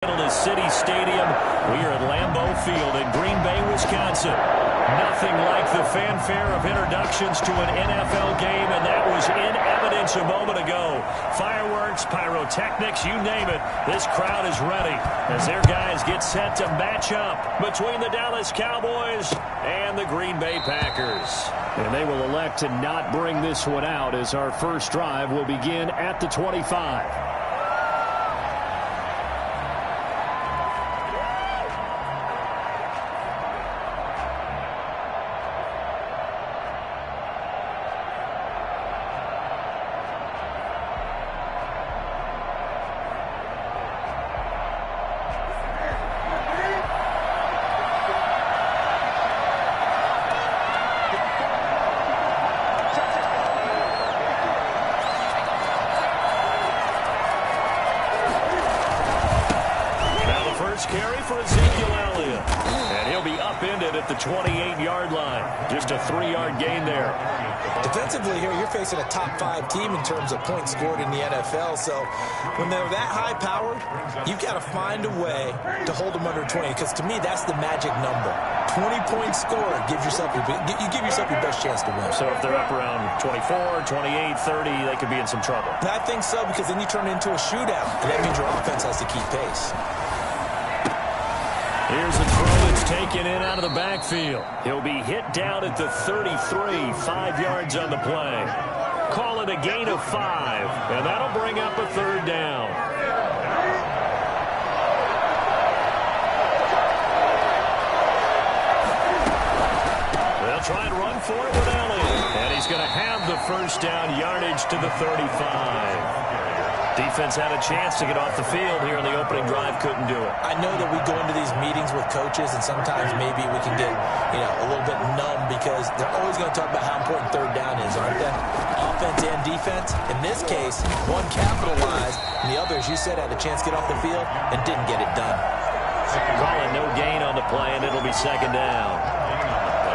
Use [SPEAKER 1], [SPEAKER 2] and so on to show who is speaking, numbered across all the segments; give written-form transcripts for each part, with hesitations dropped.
[SPEAKER 1] City Stadium. We are at Lambeau Field in Green Bay, Wisconsin. Nothing like the fanfare of introductions to an NFL game, and that was in evidence a moment ago. Fireworks, pyrotechnics, you name it. This crowd is ready as their guys get set to match up between the Dallas Cowboys and the Green Bay Packers. And they will elect to not bring this one out as our first drive will begin at the 25. Carry for Ezekiel Elliott. And he'll be upended at the 28-yard line. Just a 3-yard gain there.
[SPEAKER 2] Defensively here, you're facing a top-5 team in terms of points scored in the NFL. So when they're that high-powered, you've got to find a way to hold them under 20. Because to me, that's the magic number. 20 points scored gives yourself you give yourself your best chance to win.
[SPEAKER 1] So if they're up around 24, 28, 30, they could be in some trouble.
[SPEAKER 2] I think so, because then you turn it into a shootout. And that means your offense has to keep pace.
[SPEAKER 1] Here's a throw that's taken in out of the backfield. He'll be hit down at the 33, 5 yards on the play. Call it a gain of 5, and that'll bring up a third down. They'll try and run for it with Elliott, and he's going to have the first down yardage to the 35. Defense had a chance to get off the field here in the opening drive, couldn't do it.
[SPEAKER 2] I know that we go into these meetings with coaches, and sometimes maybe we can get, a little bit numb because they're always going to talk about how important third down is, aren't they? Offense and defense. In this case, one capitalized, and the other, as you said, had a chance to get off the field and didn't get it done.
[SPEAKER 1] Calling no gain on the play, and it'll be second down.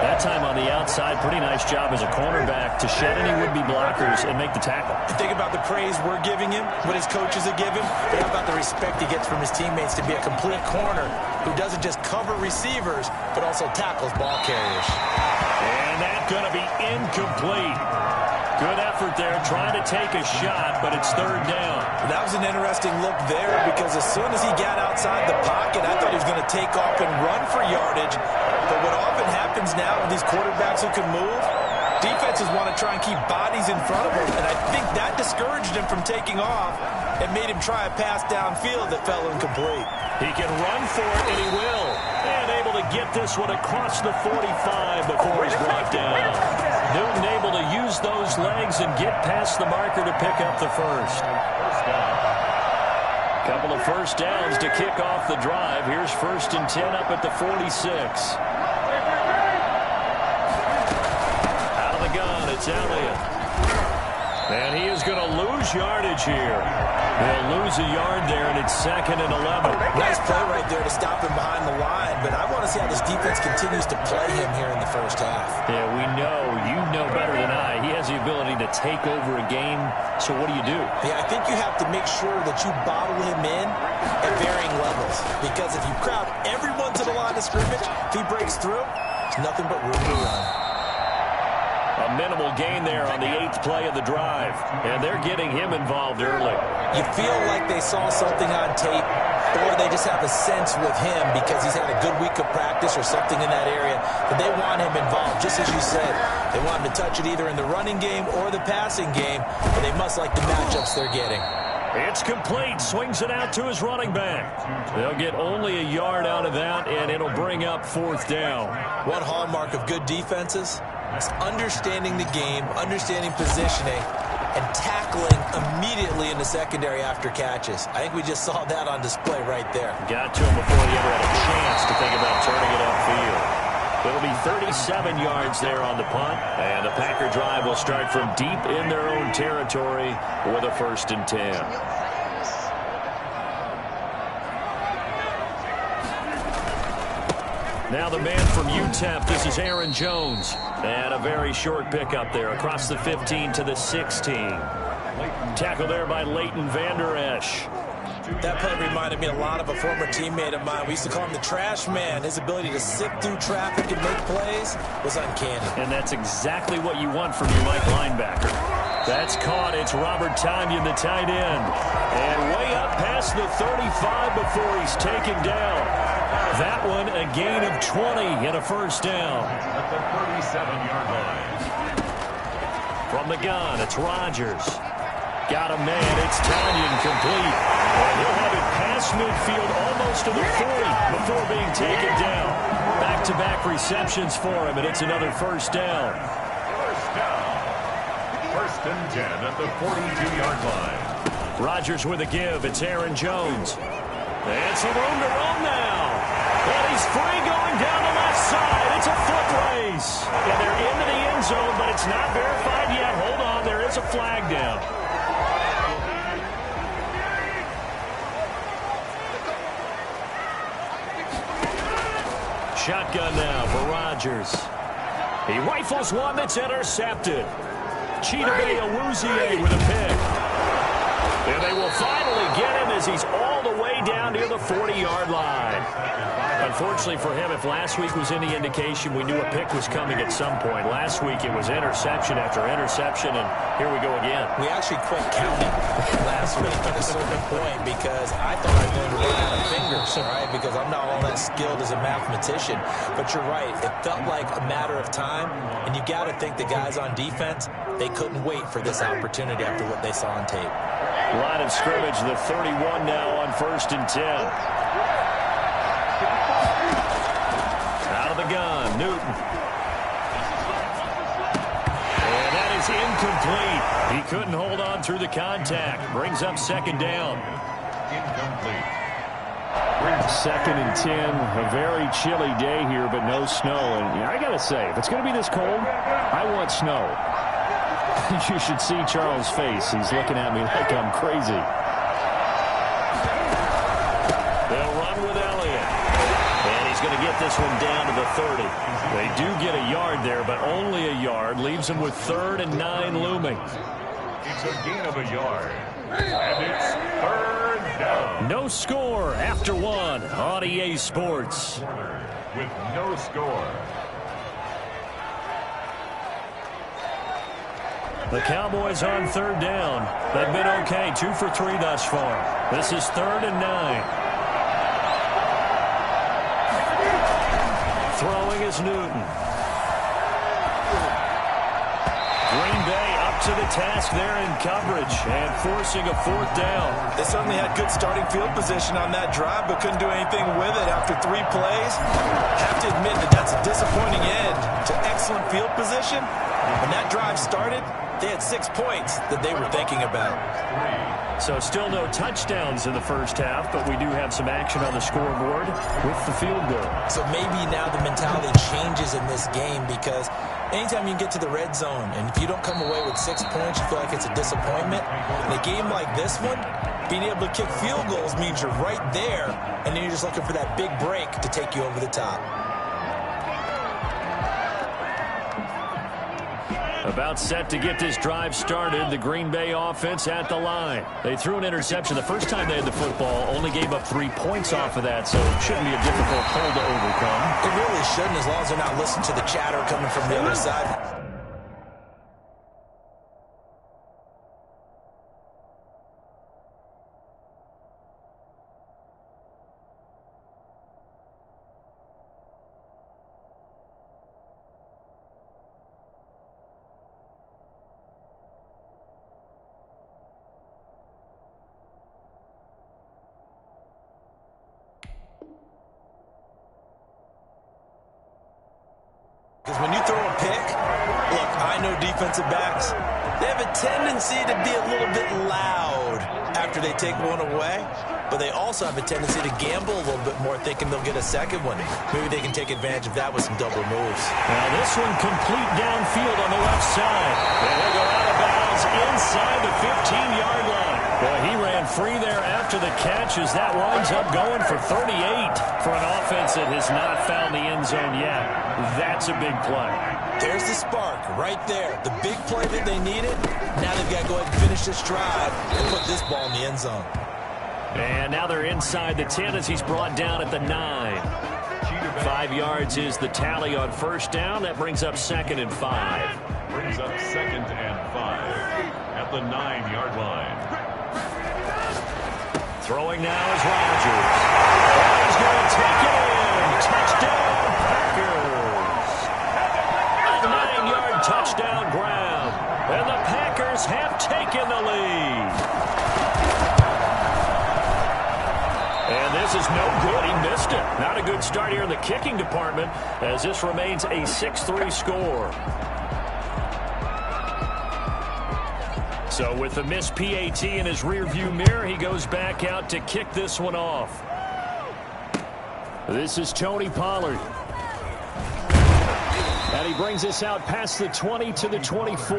[SPEAKER 1] That time on the outside, pretty nice job as a cornerback to shed any would-be blockers and make the tackle.
[SPEAKER 2] Think about the praise we're giving him, what his coaches are giving. Think about the respect he gets from his teammates to be a complete corner who doesn't just cover receivers, but also tackles ball carriers.
[SPEAKER 1] And that's going to be incomplete. Good effort there, trying to take a shot, but it's third down.
[SPEAKER 2] That was an interesting look there because as soon as he got outside the pocket, I thought he was going to take off and run for yardage. But what often happens now with these quarterbacks who can move, defenses want to try and keep bodies in front of him, and I think that discouraged him from taking off and made him try a pass downfield that fell incomplete.
[SPEAKER 1] He can run for it, and he will. And able to get this one across the 45 before he's brought down. Newton able to use those legs and get past the marker to pick up the first. Couple of first downs to kick off the drive. Here's 1st and 10 up at the 46. Out of the gun, it's Elliott. And he is going to lose yardage here. They'll lose a yard there, and it's 2nd and 11.
[SPEAKER 2] Nice play right there to stop him behind the line, but I want to see how this defense continues to play him here in the first half.
[SPEAKER 1] Yeah, we know. You know better than I. He has the ability to take over a game, so what do you do?
[SPEAKER 2] Yeah, I think you have to make sure that you bottle him in at varying levels, because if you crowd everyone to the line of scrimmage, if he breaks through, there's nothing but room to run.
[SPEAKER 1] A minimal gain there on the 8th play of the drive, and they're getting him involved early.
[SPEAKER 2] You feel like they saw something on tape, or they just have a sense with him because he's had a good week of practice or something in that area that they want him involved. Just as you said, they want him to touch it either in the running game or the passing game, but they must like the matchups they're getting.
[SPEAKER 1] It's complete. Swings it out to his running back. They'll get only a yard out of that, and it'll bring up 4th down.
[SPEAKER 2] One hallmark of good defenses is understanding the game, understanding positioning, and tackling immediately in the secondary after catches. I think we just saw that on display right there.
[SPEAKER 1] Got to him before he ever had a chance to think about turning it upfield. It'll be 37 yards there on the punt, and the Packer drive will start from deep in their own territory with a 1st and 10. Now the man from UTEP, this is Aaron Jones. And a very short pickup there across the 15 to the 16. Tackle there by Leighton Vander Esch.
[SPEAKER 2] That play reminded me a lot of a former teammate of mine. We used to call him the trash man. His ability to sift through traffic and make plays was uncanny.
[SPEAKER 1] And that's exactly what you want from your Mike linebacker. That's caught. It's Robert Tonyan, the tight end. And way up past the 35 before he's taken down. That one a gain of 20 and a first down.
[SPEAKER 3] At the 37-yard line.
[SPEAKER 1] From the gun, it's Rodgers. Got a man. It's Tonyan complete. And he'll have it past midfield almost to the 40 before being taken down. Back-to-back receptions for him, and it's another first down.
[SPEAKER 3] First down. First and 10 at the 42-yard line.
[SPEAKER 1] Rodgers with a give. It's Aaron Jones. And some room to roam now. And he's free going down the left side. It's a foot race. And they're into the end zone, but it's not verified yet. Hold on. There is a flag down. Shotgun now for Rodgers. He rifles one that's intercepted. Chidobe Awuzie with a pick. And they will finally get him as he's all the way down near the 40-yard line. Unfortunately for him, if last week was any indication, we knew a pick was coming at some point. Last week it was interception after interception, and here we go again.
[SPEAKER 2] We actually quit counting last week at a certain point because I thought I was going to run out of fingers, all right, because I'm not all that skilled as a mathematician. But you're right. It felt like a matter of time, and you got to think the guys on defense, they couldn't wait for this opportunity after what they saw on tape.
[SPEAKER 1] Line of scrimmage, the 31 now on first and 10. Out of the gun, Newton. And that is incomplete. He couldn't hold on through the contact. Brings up second down.
[SPEAKER 3] Incomplete.
[SPEAKER 1] Second and 10. A very chilly day here, but no snow. And I got to say, if it's going to be this cold, I want snow. You should see Charles' face. He's looking at me like I'm crazy. They'll run with Elliott. And he's going to get this one down to the 30. They do get a yard there, but only a yard. Leaves them with 3rd and 9 looming.
[SPEAKER 3] It's a gain of a yard. And it's 3rd down.
[SPEAKER 1] No score after one on EA Sports.
[SPEAKER 3] With no score.
[SPEAKER 1] The Cowboys on 3rd down. They've been okay, 2 for 3 thus far. This is 3rd and 9. Throwing is Newton. Green Bay up to the task there in coverage and forcing a 4th down.
[SPEAKER 2] They certainly had good starting field position on that drive, but couldn't do anything with it after 3 plays. Have to admit that that's a disappointing end to excellent field position. When that drive started, they had 6 points that they were thinking about.
[SPEAKER 1] So still no touchdowns in the first half, but we do have some action on the scoreboard with the field goal. So
[SPEAKER 2] maybe now the mentality changes in this game because anytime you get to the red zone and if you don't come away with 6 points, you feel like it's a disappointment. In a game like this one, being able to kick field goals means you're right there, and then you're just looking for that big break to take you over the top.
[SPEAKER 1] About set to get this drive started, the Green Bay offense at the line. They threw an interception the first time they had the football, only gave up 3 points off of that, so it shouldn't be a difficult hole to overcome.
[SPEAKER 2] It really shouldn't, as long as they're not listening to the chatter coming from the other side. Because when you throw a pick, look, I know defensive backs, they have a tendency to be a little bit loud after they take one away, but they also have a tendency to gamble a little bit more, thinking they'll get a second one. Maybe they can take advantage of that with some double moves.
[SPEAKER 1] Now this one complete downfield on the left side. And they'll go out of bounds inside the 15-yard line. Well, he ran free there after the catch as that winds up going for 38 for an offense that has not found the end zone yet. That's a big play.
[SPEAKER 2] There's the spark right there. The big play that they needed. Now they've got to go ahead and finish this drive and put this ball in the end zone.
[SPEAKER 1] And now they're inside the 10 as he's brought down at the 9. 5 yards is the tally on first down. That brings up 2nd and 5.
[SPEAKER 3] Brings up 2nd and 5 at the 9-yard line. Throwing now is Rodgers.
[SPEAKER 1] He's going to take it in. Touchdown, Packers. A 9-yard touchdown grab. And the Packers have taken the lead. And this is no good. He missed it. Not a good start here in the kicking department as this remains a 6-3 score. So with the missed PAT in his rearview mirror, he goes back out to kick this one off. This is Tony Pollard. And he brings us out past the 20 to the 24.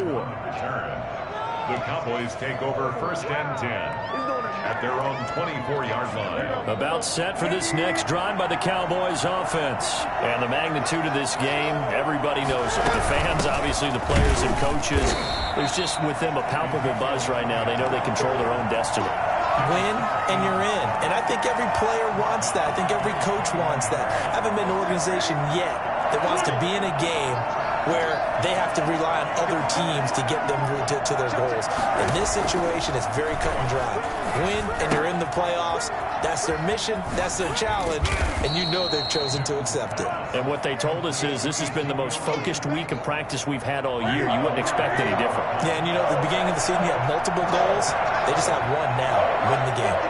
[SPEAKER 3] The Cowboys take over 1st and 10 at their own 24-yard line.
[SPEAKER 1] About set for this next drive by the Cowboys offense. And the magnitude of this game, everybody knows it. The fans, obviously the players and coaches. There's just with them a palpable buzz right now. They know they control their own destiny.
[SPEAKER 2] Win and you're in. And I think every player wants that. I think every coach wants that. I haven't been an organization yet that wants to be in a game where they have to rely on other teams to get them to their goals. In this situation, it's very cut and dry. Win, and you're in the playoffs. That's their mission. That's their challenge. And you know they've chosen to accept it.
[SPEAKER 1] And what they told us is this has been the most focused week of practice we've had all year. You wouldn't expect any different.
[SPEAKER 2] Yeah, and you know, at the beginning of the season, you have multiple goals. They just have one now. Win the game.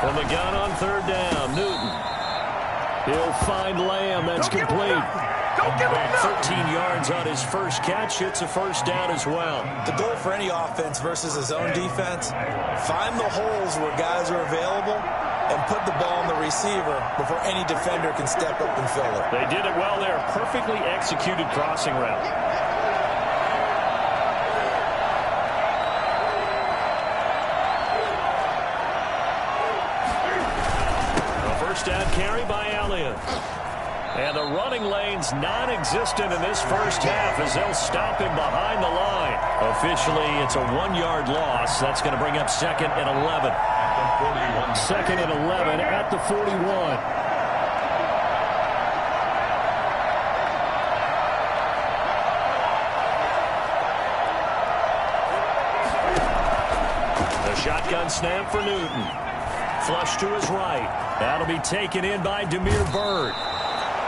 [SPEAKER 1] From the gun on 3rd down, Newton. He'll find Lamb. That's complete. 13 yards on his first catch. It's a first down as well.
[SPEAKER 2] The goal for any offense versus his own defense, find the holes where guys are available and put the ball on the receiver before any defender can step up and fill it.
[SPEAKER 1] They did it well there. Perfectly executed crossing route. First down carry by Elliott. And the running lane's non-existent in this first half as they'll stop him behind the line. Officially, it's a 1-yard loss. That's going to bring up 2nd and 11. 2nd and 11 at the 41. The shotgun snap for Newton. Flush to his right. That'll be taken in by Damiere Byrd.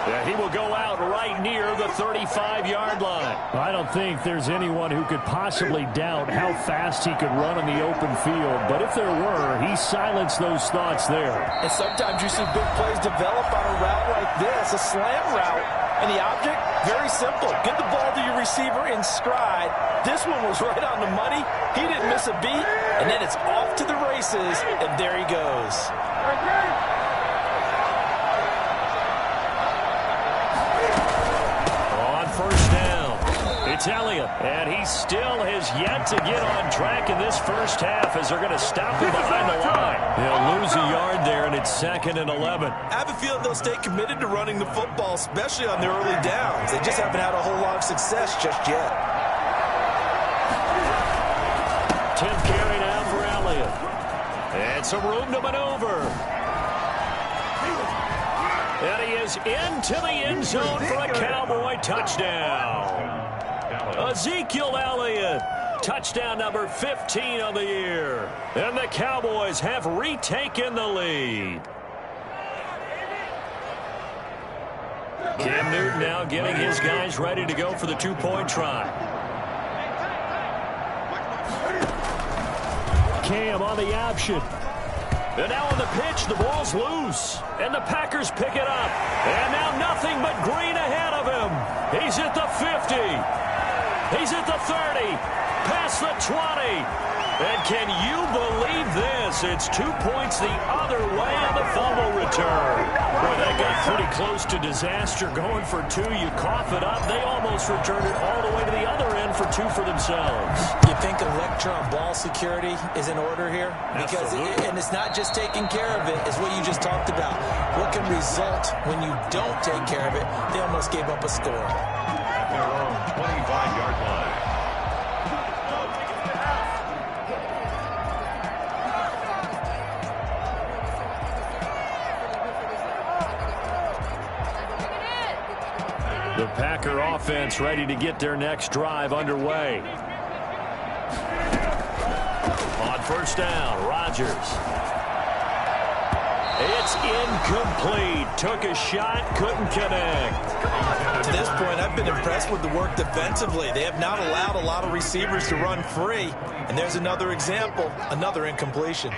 [SPEAKER 1] Yeah, he will go out right near the 35-yard line.
[SPEAKER 4] I don't think there's anyone who could possibly doubt how fast he could run in the open field. But if there were, he silenced those thoughts there.
[SPEAKER 2] And sometimes you see big plays develop on a route like this, a slam route. And the object, very simple. Get the ball to your receiver in stride. This one was right on the money. He didn't miss a beat. And then it's off to the races, and there he goes.
[SPEAKER 1] On first down, it's Elliott. And he still has yet to get on track in this first half as they're going to stop him behind the line. He'll lose a yard there, and it's 2nd and 11.
[SPEAKER 2] I have a feeling they'll stay committed to running the football, especially on their early downs. They just haven't had a whole lot of success just yet.
[SPEAKER 1] 10th carry now for Elliott. And some room to maneuver. And he is into the end zone for a Cowboy touchdown. Ezekiel Elliott, touchdown number 15 of the year. And the Cowboys have retaken the lead. Cam Newton now getting his guys ready to go for the 2-point try.
[SPEAKER 4] Cam on the option.
[SPEAKER 1] And now on the pitch, the ball's loose. And the Packers pick it up. And now nothing but green ahead of him. He's at the 50. He's at the 30. Past the 20. And can you believe this? It's 2 points the other way on the fumble return. Boy, that got pretty close to disaster. Going for 2, you cough it up. They almost returned it all the way to the other end for 2 for themselves.
[SPEAKER 2] You think a lecture on ball security is in order here? Because and it's not just taking care of it, it's what you just talked about. What can result when you don't take care of it? They almost gave up a score.
[SPEAKER 3] At their own 25-yard line.
[SPEAKER 4] The Packer offense ready to get their next drive underway. On first down, Rodgers. It's incomplete. Took a shot, couldn't connect.
[SPEAKER 2] To this point, I've been impressed with the work defensively. They have not allowed a lot of receivers to run free. And there's another example, another incompletion.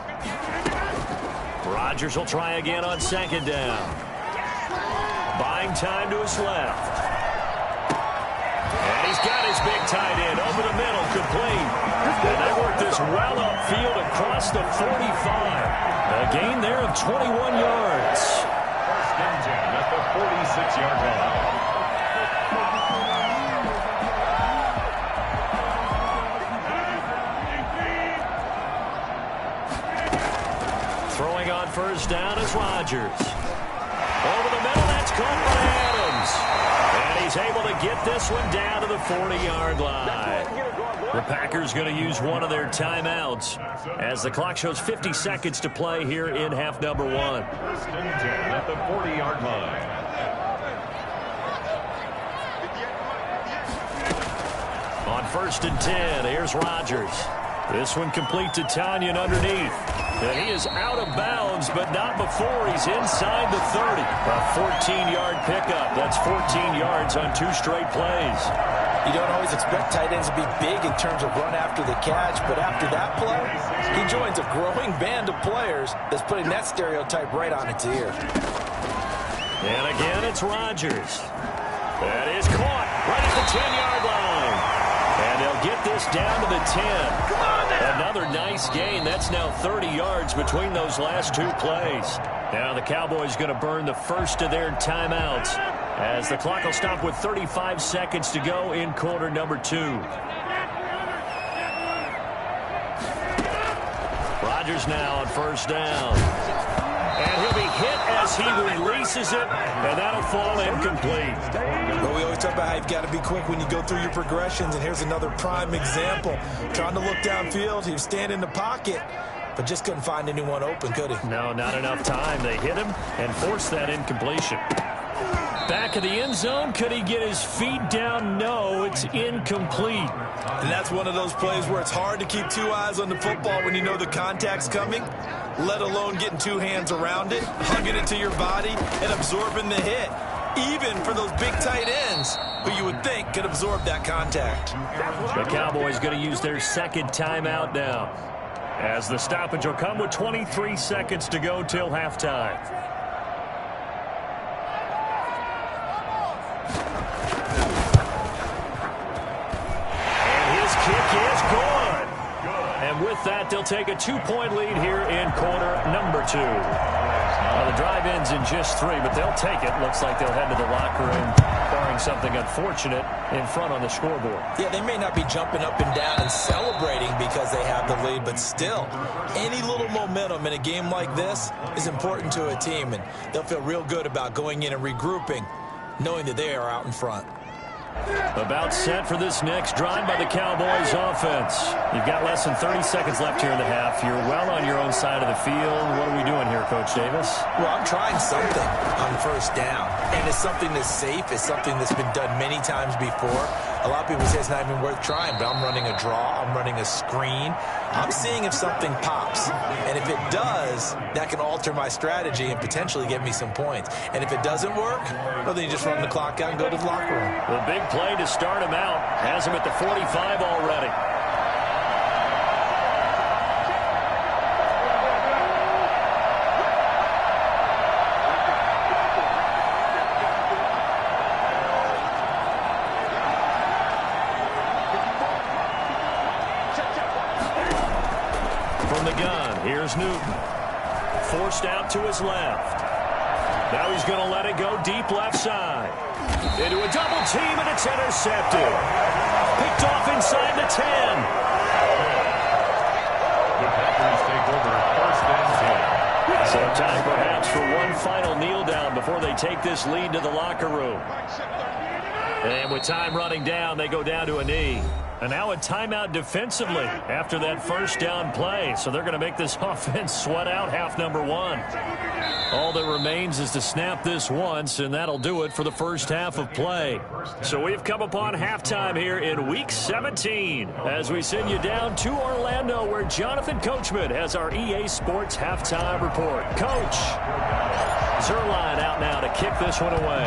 [SPEAKER 4] Rodgers will try again on second down. Buying time to his left. And he's got his big tight end over the middle, complete. And they work this well upfield across the 45. A gain there of 21 yards.
[SPEAKER 3] First and 10 at the 46-yard line.
[SPEAKER 4] Throwing on first down is Rodgers. Over the middle, that's caught by Adams. And he's able to get this one down to the 40-yard line. The Packers going to use one of their timeouts as the clock shows 50 seconds to play here in half number one.
[SPEAKER 3] First and 10 at the 40-yard line.
[SPEAKER 4] On first and 10, here's Rodgers. This one complete to Tanyan underneath. And he is out of bounds, but not before he's inside the 30. A 14-yard pickup. That's 14 yards on 2 straight plays.
[SPEAKER 2] You don't always expect tight ends to be big in terms of run after the catch, but after that play, he joins a growing band of players that's putting that stereotype right on its ear.
[SPEAKER 4] And again, it's Rodgers. That is caught right at the 10-yard line. And they'll get this down to the 10. Another nice gain. That's now 30 yards between those last 2 plays. Now the Cowboys going to burn the first of their timeouts as the clock will stop with 35 seconds to go in quarter number 2. Rodgers now on first down. And he'll be hit as he releases it, and that'll fall incomplete.
[SPEAKER 2] But we always talk about how you've got to be quick when you go through your progressions, and here's another prime example. Trying to look downfield, he was standing in the pocket, but just couldn't find anyone open, could he?
[SPEAKER 4] No, not enough time. They hit him and forced that incompletion. Back of the end zone, could he get his feet down? No, it's incomplete.
[SPEAKER 2] And that's one of those plays where it's hard to keep 2 eyes on the football when you know the contact's coming, let alone getting 2 hands around it, hugging it to your body, and absorbing the hit. Even for those big tight ends who you would think could absorb that contact.
[SPEAKER 4] The Cowboys going to use their second timeout now, as the stoppage will come with 23 seconds to go till halftime. And with that, they'll take a 2-point lead here in quarter number 2. Now, the drive ends in just 3, but they'll take it. Looks like they'll head to the locker room, barring something unfortunate in front on the scoreboard.
[SPEAKER 2] Yeah, they may not be jumping up and down and celebrating because they have the lead, but still, any little momentum in a game like this is important to a team, and they'll feel real good about going in and regrouping, knowing that they are out in front.
[SPEAKER 4] About set for this next drive by the Cowboys offense. You've got less than 30 seconds left here in the half. You're well on your own side of the field. What are we doing here, Coach Davis?
[SPEAKER 2] Well, I'm trying something on first down. And it's something that's safe. It's something that's been done many times before. A lot of people say it's not even worth trying, but I'm running a draw. I'm running a screen. I'm seeing if something pops. And if it does, that can alter my strategy and potentially get me some points. And if it doesn't work, well, then you just run the clock out and go to the locker room.
[SPEAKER 4] The big play to start him out has him at the 45 already. From the gun, here's Newton. Forced out to his left. Now he's going to let it go deep left side. Into a double team, and it's intercepted. Picked off inside the 10.
[SPEAKER 3] The Packers take over first and 10.
[SPEAKER 4] So time perhaps for one final kneel down before they take this lead to the locker room. And with time running down, they go down to a knee.
[SPEAKER 1] And now a timeout defensively after that first down play. So they're going to make this offense sweat out half number one. All that remains is to snap this once, and that'll do it for the first half of play. So we've come upon halftime here in Week 17 as we send you down to Orlando, where Jonathan Coachman has our EA Sports halftime report. Coach, Zerline out now to kick this one away.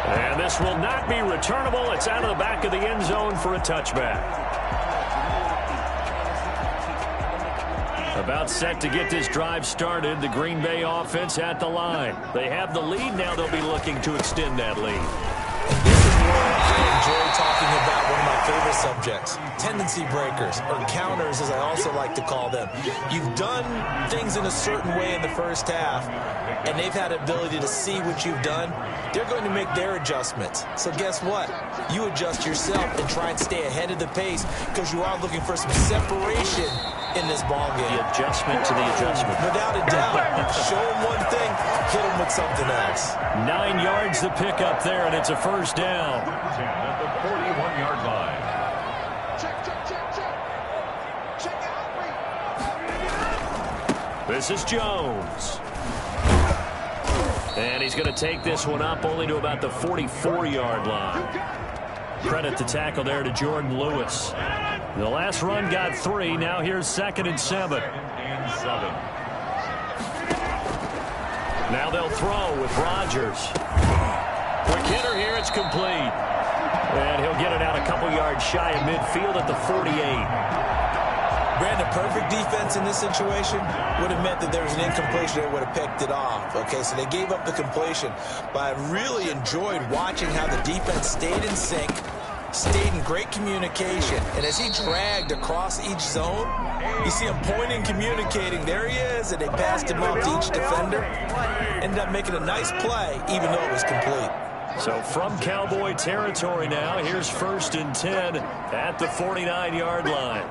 [SPEAKER 1] And this will not be returnable. It's out of the back of the end zone for a touchback. About set to get this drive started. The Green Bay offense at the line. They have the lead. Now they'll be looking to extend that lead.
[SPEAKER 2] This is where I enjoy talking about one of my favorite subjects, tendency breakers, or counters as I also like to call them. You've done things in a certain way in the first half, and they've had the ability to see what you've done. They're going to make their adjustments. So guess what? You adjust yourself and try and stay ahead of the pace because you are looking for some separation in this ball game.
[SPEAKER 1] The adjustment to the adjustment.
[SPEAKER 2] Without a doubt. Show them one thing, hit them with something else.
[SPEAKER 1] 9 yards to pick up there, and it's a first down.
[SPEAKER 3] 10 at the 41-yard line.
[SPEAKER 1] This is Jones. And he's going to take this one up only to about the 44-yard line. Credit the tackle there to Jordan Lewis. The last run got 3. Now here's 2nd and 7. Now they'll throw with Rodgers. Quick hitter here. It's complete. And he'll get it out a couple yards shy of midfield at the 48.
[SPEAKER 2] Brandon, perfect defense in this situation would have meant that there was an incompletion that would have picked it off. Okay, so they gave up the completion. But I really enjoyed watching how the defense stayed in sync, stayed in great communication. And as he dragged across each zone, you see him pointing, communicating. There he is, and they passed him off to each defender. Ended up making a nice play, even though it was complete.
[SPEAKER 1] So from Cowboy territory now, here's 1st and 10 at the 49-yard line.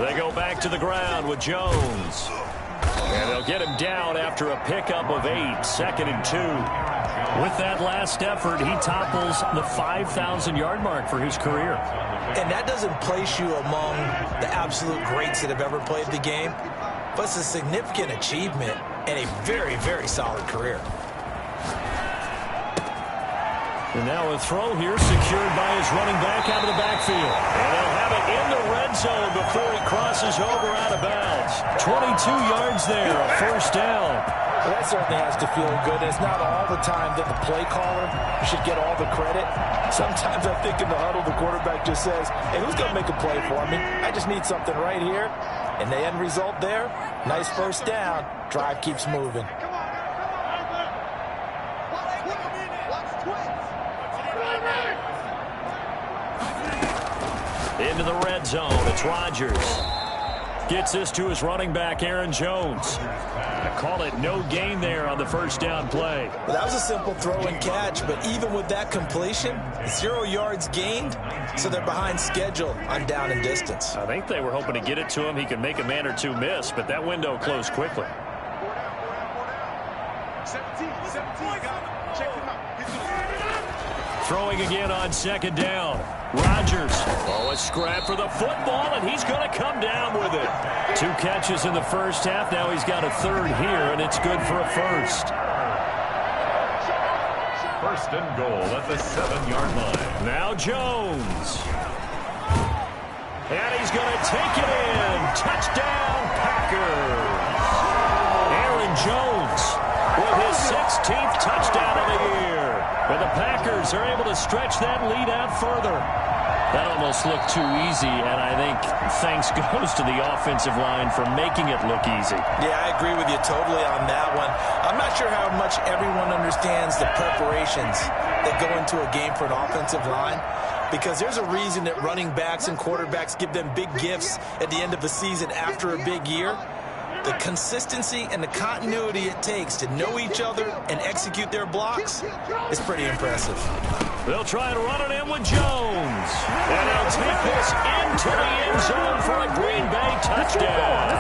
[SPEAKER 1] They go back to the ground with Jones. And they'll get him down after a pickup of 8, 2nd and 2. With that last effort, he topples the 5,000-yard mark for his career.
[SPEAKER 2] And that doesn't place you among the absolute greats that have ever played the game, but it's a significant achievement and a very, very solid career.
[SPEAKER 1] And now a throw here secured by his running back out of the backfield. And they'll have it in the red zone before he crosses over out of bounds. 22 yards there, a first down.
[SPEAKER 5] Well, that certainly has to feel good. It's not all the time that the play caller should get all the credit. Sometimes I think in the huddle, the quarterback just says, hey, who's going to make a play for me? I just need something right here. And the end result there, nice first down. Drive keeps moving.
[SPEAKER 1] Into the red zone. It's Rodgers. Gets this to his running back, Aaron Jones. I call it no gain there on the first down play.
[SPEAKER 2] Well, that was a simple throw and catch, but even with that completion, 0 yards gained, so they're behind schedule on down and distance.
[SPEAKER 1] I think they were hoping to get it to him. He could make a man or two miss, but that window closed quickly.
[SPEAKER 6] 17, check him out.
[SPEAKER 1] Throwing again on 2nd down. Rodgers. Oh, a scrap for the football, and he's going to come down with it. 2 catches in the first half. Now he's got a 3rd here, and it's good for a first.
[SPEAKER 3] 1st and goal at the 7-yard line.
[SPEAKER 1] Now Jones. And he's going to take it in. Touchdown, Packers. Aaron Jones with his 16th touchdown of the year. And the Packers are able to stretch that lead out further. That almost looked too easy, and I think thanks goes to the offensive line for making it look easy.
[SPEAKER 2] Yeah, I agree with you totally on that one. I'm not sure how much everyone understands the preparations that go into a game for an offensive line, because there's a reason that running backs and quarterbacks give them big gifts at the end of the season after a big year. The consistency and the continuity it takes to know each other and execute their blocks is pretty impressive.
[SPEAKER 1] They'll try and run it in with Jones. And they'll take this into the end zone for a Green Bay touchdown.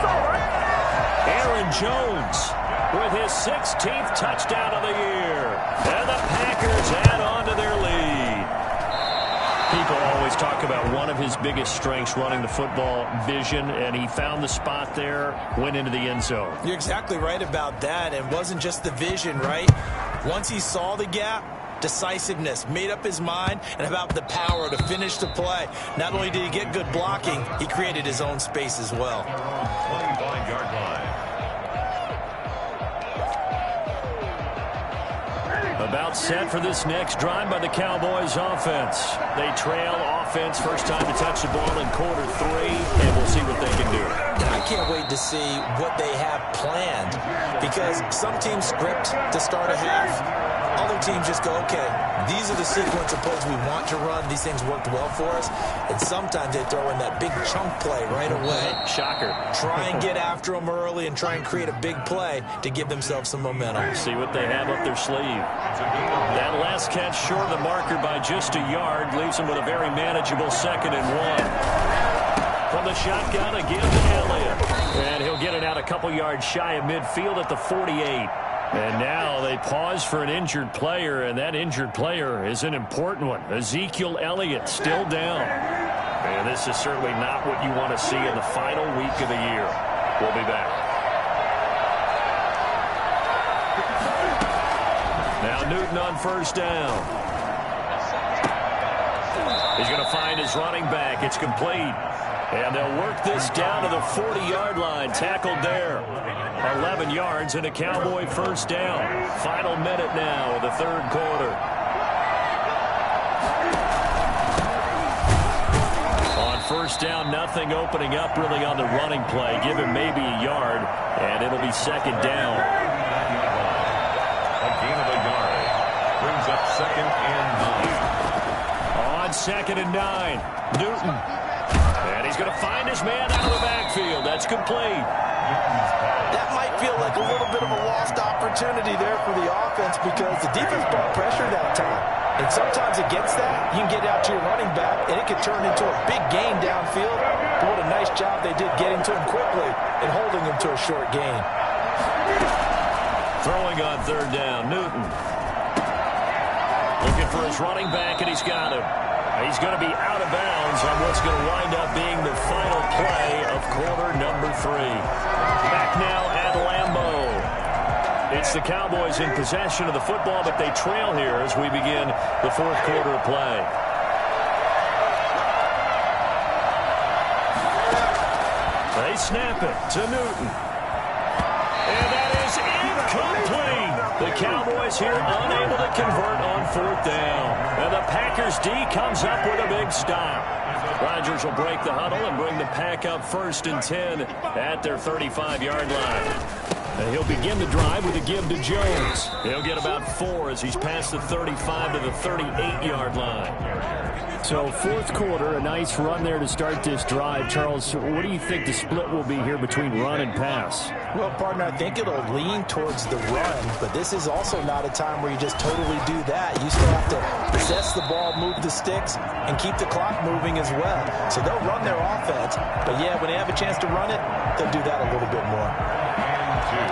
[SPEAKER 1] Aaron Jones with his 16th touchdown of the year. And the Packers add on to their lead. People always talk about one of his biggest strengths, running the football, vision, and he found the spot there, went into the end zone.
[SPEAKER 2] You're exactly right about that. It wasn't just the vision, right? Once he saw the gap, decisiveness, made up his mind, and about the power to finish the play. Not only did he get good blocking, he created his own space as well.
[SPEAKER 3] 25-yard line.
[SPEAKER 1] About set for this next drive by the Cowboys offense. They trail offense, first time to touch the ball in quarter 3, and we'll see what they can do.
[SPEAKER 2] I can't wait to see what they have planned, because some teams script to start a half. Other teams just go, okay, these are the sequence of plays we want to run. These things worked well for us. And sometimes they throw in that big chunk play right away.
[SPEAKER 1] Shocker.
[SPEAKER 2] Try and get after them early and try and create a big play to give themselves some momentum.
[SPEAKER 1] See what they have up their sleeve. That last catch short of the marker by just a yard leaves them with a very manageable 2nd and 1. From the shotgun again to Elliott. And he'll get it out a couple yards shy of midfield at the 48. And now they pause for an injured player, and that injured player is an important one. Ezekiel Elliott still down. And this is certainly not what you want to see in the final week of the year. We'll be back. Now Newton on first down. He's going to find his running back. It's complete. And they'll work this down to the 40-yard line. Tackled there. 11 yards and a Cowboy first down. Final minute now of the 3rd quarter. On first down, nothing opening up really on the running play. Give him maybe a yard, and it'll be 2nd down.
[SPEAKER 3] A gain of a yard. Brings up 2nd and 9.
[SPEAKER 1] On 2nd and 9, Newton. And he's going to find his man out of the backfield. That's complete.
[SPEAKER 5] That might feel like a little bit of a lost opportunity there for the offense, because the defense brought pressure that time. And sometimes against that, you can get out to your running back, and it can turn into a big gain downfield. But what a nice job they did getting to him quickly and holding him to a short gain.
[SPEAKER 1] Throwing on 3rd down, Newton. Looking for his running back, and he's got him. He's going to be out of bounds on what's going to wind up being the final play of quarter number 3. Back now at Lambeau. It's the Cowboys in possession of the football, but they trail here as we begin the 4th quarter of play. They snap it to Newton. And that is incomplete. The Cowboys here unable to convert on 4th down. And the Packers D comes up with a big stop. Rodgers will break the huddle and bring the Pack up 1st and 10 at their 35-yard line. And he'll begin the drive with a give to Jones. He'll get about 4 as he's past the 35 to the 38-yard line. So 4th quarter, a nice run there to start this drive. Charles, what do you think the split will be here between run and pass?
[SPEAKER 5] Well, partner, I think it'll lean towards the run, but this is also not a time where you just totally do that. You still have to possess the ball, move the sticks, and keep the clock moving as well. So they'll run their offense, but yeah, when they have a chance to run it, they'll do that a little bit more.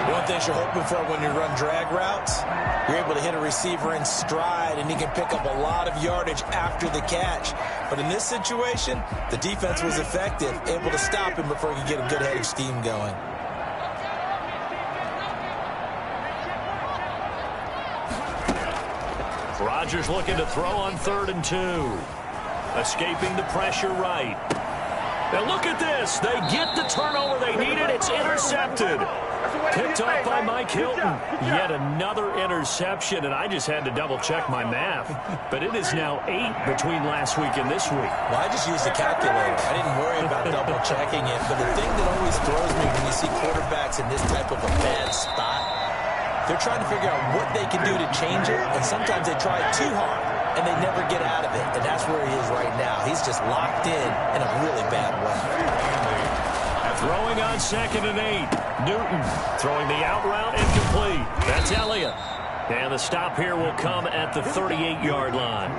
[SPEAKER 2] One of the things you're hoping for when you run drag routes, you're able to hit a receiver in stride, and he can pick up a lot of yardage after the catch. But in this situation, the defense was effective, able to stop him before he could get a good head of steam going.
[SPEAKER 1] Rodgers looking to throw on 3rd and 2. Escaping the pressure right. Now look at this. They get the turnover they needed. It's intercepted. Picked off by Mike Hilton. Yet another interception, and I just had to double-check my math. But it is now 8 between last week and this week.
[SPEAKER 2] Well, I just used the calculator. I didn't worry about double-checking it. But the thing that always throws me when you see quarterbacks in this type of a bad spot, they're trying to figure out what they can do to change it, and sometimes they try too hard, and they never get out of it. And that's where he is right now. He's just locked in a really bad way.
[SPEAKER 1] Throwing on 2nd and 8. Newton throwing the out route incomplete. That's Elliott. And the stop here will come at the 38-yard line.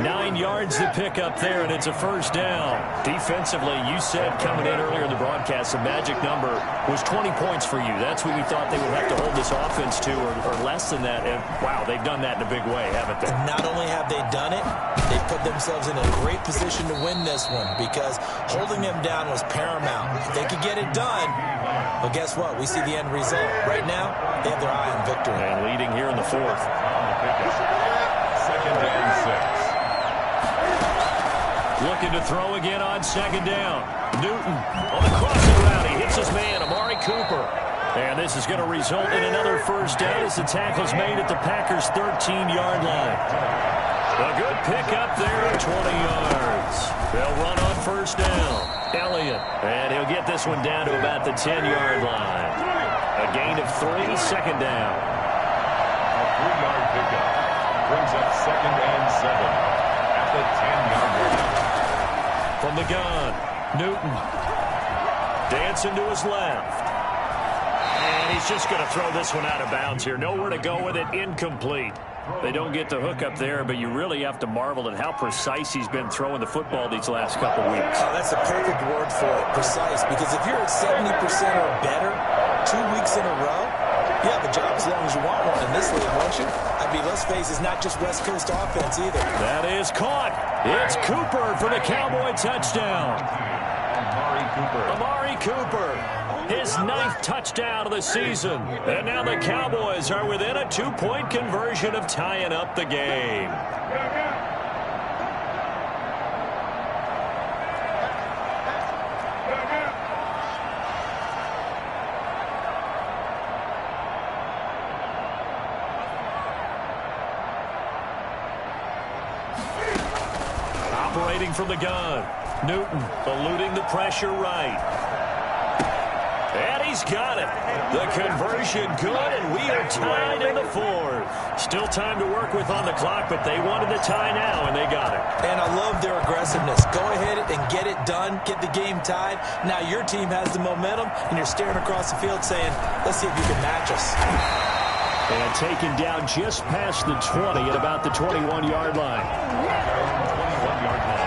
[SPEAKER 1] 9 yards to pick up there, and it's a first down. Defensively, you said coming in earlier in the broadcast, the magic number was 20 points for you. That's what we thought they would have to hold this offense to, or less than that. And, wow, they've done that in a big way, haven't they?
[SPEAKER 2] And not only have they done it, they put themselves in a great position to win this one because holding them down was paramount. If they could get it done, well, guess what? We see the end result. Right now, they have their eye on victory.
[SPEAKER 1] And leading here in the fourth.
[SPEAKER 3] Second and 6.
[SPEAKER 1] Looking to throw again on second down. Newton on the crossing route. He hits his man, Amari Cooper. And this is going to result in another first down as the tackle's made at the Packers' 13-yard line. A good pickup there at 20 yards. They'll run on first down. Elliott. And he'll get this one down to about the 10-yard line. A gain of 3, second down.
[SPEAKER 3] A 3-yard pickup brings up second and 7 at the 10-yard line.
[SPEAKER 1] From the gun, Newton dancing to his left. And he's just going to throw this one out of bounds here. Nowhere to go with it, incomplete. They don't get the hook up there, but you really have to marvel at how precise he's been throwing the football these last couple weeks.
[SPEAKER 2] Oh, that's a perfect word for it, precise, because if you're at 70% or better 2 weeks in a row, you have a job as long as you want one in this league, won't you? I mean, let's face it, it's not just West Coast offense either.
[SPEAKER 1] That is caught. It's Cooper for the Cowboy touchdown. Amari Cooper, his 9th touchdown of the season. And now the Cowboys are within a 2-point conversion of tying up the game. Operating from the gun. Newton eluding the pressure right. And he's got it. The conversion good, and we are tied in the fourth. Still time to work with on the clock, but they wanted the tie now, and they got it.
[SPEAKER 2] And I love their aggressiveness. Go ahead and get it done. Get the game tied. Now your team has the momentum, and you're staring across the field saying, let's see if you can match us.
[SPEAKER 1] And taken down just past the 20 at about the 21-yard line.
[SPEAKER 3] 21-yard line.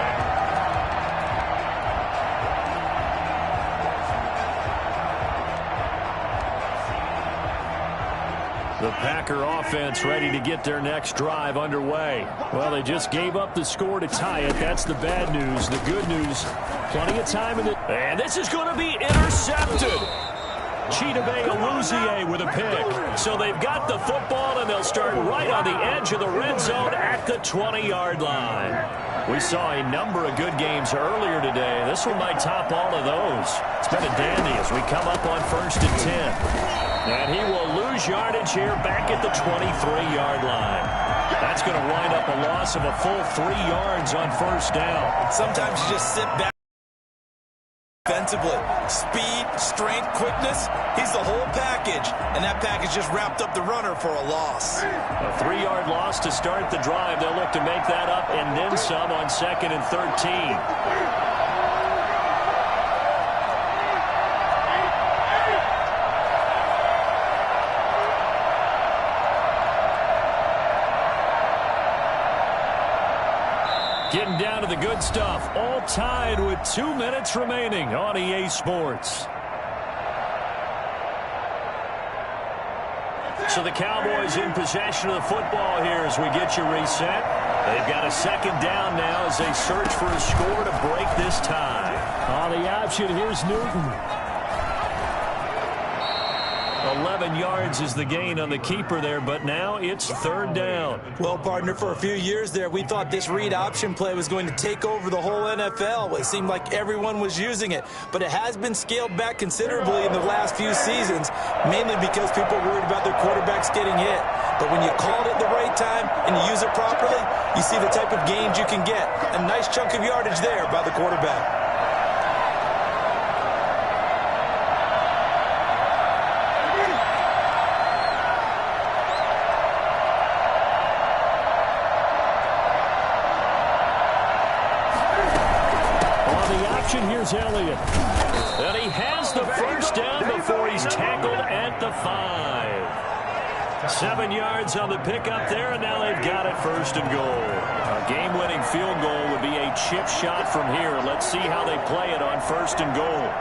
[SPEAKER 1] The Packer offense ready to get their next drive underway. Well, they just gave up the score to tie it. That's the bad news. The good news, plenty of time in it. And this is going to be intercepted. Chidobe Awuzie with a pick. So they've got the football, and they'll start right on the edge of the red zone at the 20-yard line. We saw a number of good games earlier today. This one might top all of those. It's been a dandy as we come up on 1st and 10. And he will lose yardage here back at the 23-yard line. That's going to wind up a loss of a full 3 yards on first down.
[SPEAKER 2] Sometimes you just sit back defensively. Speed, strength, quickness, he's the whole package. And that package just wrapped up the runner for a loss.
[SPEAKER 1] A 3-yard loss to start the drive. They'll look to make that up and then some on 2nd and 13. Getting down to the good stuff. All tied with 2 minutes remaining on EA Sports. So the Cowboys in possession of the football here as we get you reset. They've got a second down now as they search for a score to break this tie. On the option, here's Newton. 11 yards is the gain on the keeper there, but now it's 3rd down.
[SPEAKER 2] Well, partner, for a few years there, we thought this read option play was going to take over the whole NFL. It seemed like everyone was using it, but it has been scaled back considerably in the last few seasons, mainly because people are worried about their quarterbacks getting hit. But when you call it at the right time and you use it properly, you see the type of gains you can get. A nice chunk of yardage there by the quarterback.
[SPEAKER 1] Here's Elliott. And he has the first down before he's tackled at the 5. 7 yards on the pickup there, and now they've got it 1st and goal. A game-winning field goal would be a chip shot from here. Let's see how they play it on 1st and goal.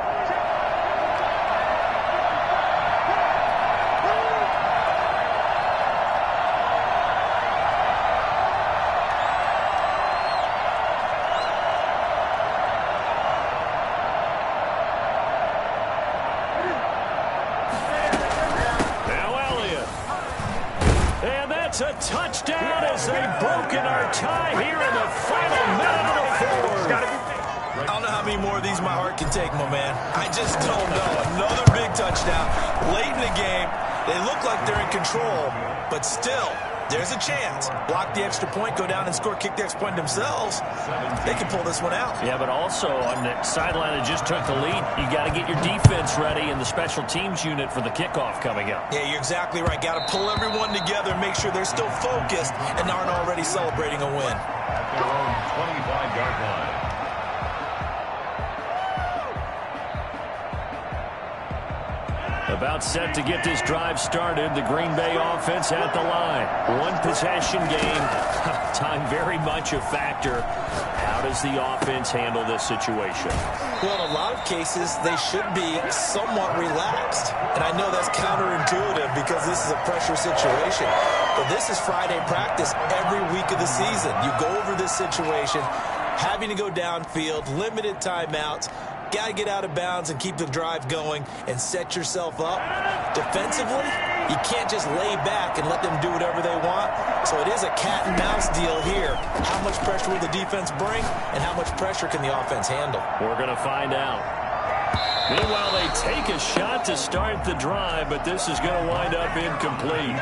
[SPEAKER 1] It's a touchdown as they've broken our tie here in the final minute of the fourth.
[SPEAKER 2] I don't know how many more of these my heart can take, my man. I just don't know. Another big touchdown late in the game. They look like they're in control, but still, there's a chance. Block the extra point, go down and score, kick the extra point themselves. They can pull this one out.
[SPEAKER 1] Yeah, but also on the sideline that just took the lead, you got to get your defense ready and the special teams unit for the kickoff coming up.
[SPEAKER 2] Yeah, you're exactly right. Got to pull everyone together and make sure they're still focused and aren't already celebrating a win.
[SPEAKER 3] At their own 25-yard line.
[SPEAKER 1] About set to get this drive started. The Green Bay offense at the line. One possession game. Time very much a factor. How does the offense handle this situation?
[SPEAKER 2] Well, in a lot of cases, they should be somewhat relaxed. And I know that's counterintuitive because this is a pressure situation. But this is Friday practice every week of the season. You go over this situation, having to go downfield, limited timeouts. Got to get out of bounds and keep the drive going and set yourself up. Defensively, you can't just lay back and let them do whatever they want. So it is a cat and mouse deal here. How much pressure will the defense bring and how much pressure can the offense handle?
[SPEAKER 1] We're going to find out. Meanwhile, they take a shot to start the drive, but this is going to wind up incomplete.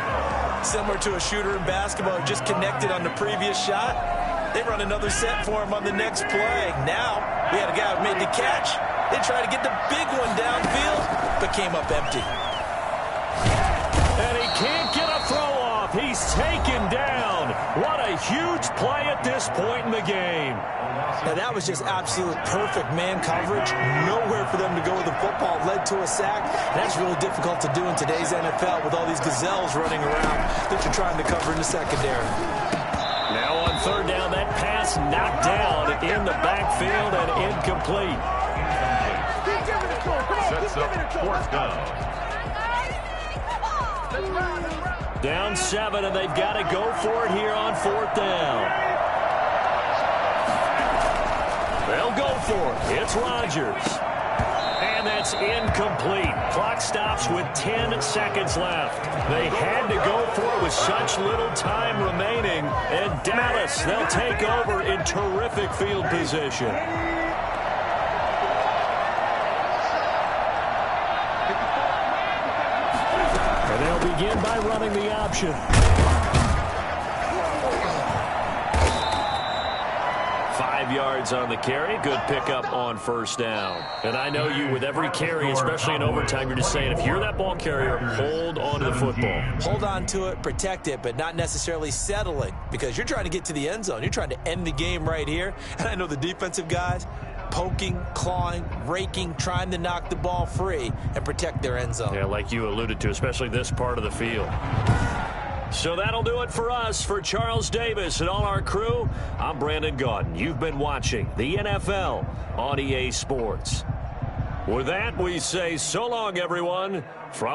[SPEAKER 2] Similar to a shooter in basketball who just connected on the previous shot. They run another set for him on the next play. Now, we had a guy who made the catch. They tried to get the big one downfield, but came up empty.
[SPEAKER 1] And he can't get a throw off. He's taken down. What a huge play at this point in the game.
[SPEAKER 2] Now, that was just absolute perfect man coverage. Nowhere for them to go with the football. Led to a sack. And that's really difficult to do in today's NFL with all these gazelles running around that you're trying to cover in the secondary.
[SPEAKER 1] Now on 3rd down, that pass knocked down in the backfield and incomplete.
[SPEAKER 3] Sets up 4th down.
[SPEAKER 1] Down 7, and they've got to go for it here on 4th down. They'll go for it. It's Rodgers. And that's incomplete. Clock stops with 10 seconds left. They had to go for it with such little time remaining. And Dallas, they'll take over in terrific field position. And they'll begin by running the option. 5 yards on the carry. Good pickup on 1st down. And I know you, with every carry, especially in overtime, you're just saying, if you're that ball carrier, hold on to the football.
[SPEAKER 2] Hold on to it, protect it, but not necessarily settling because you're trying to get to the end zone. You're trying to end the game right here. And I know the defensive guys poking, clawing, raking, trying to knock the ball free and protect their end zone.
[SPEAKER 1] Yeah, like you alluded to, especially this part of the field. So that'll do it for us. For Charles Davis and all our crew, I'm Brandon Gaudin. You've been watching the NFL on EA Sports. With that, we say so long, everyone, from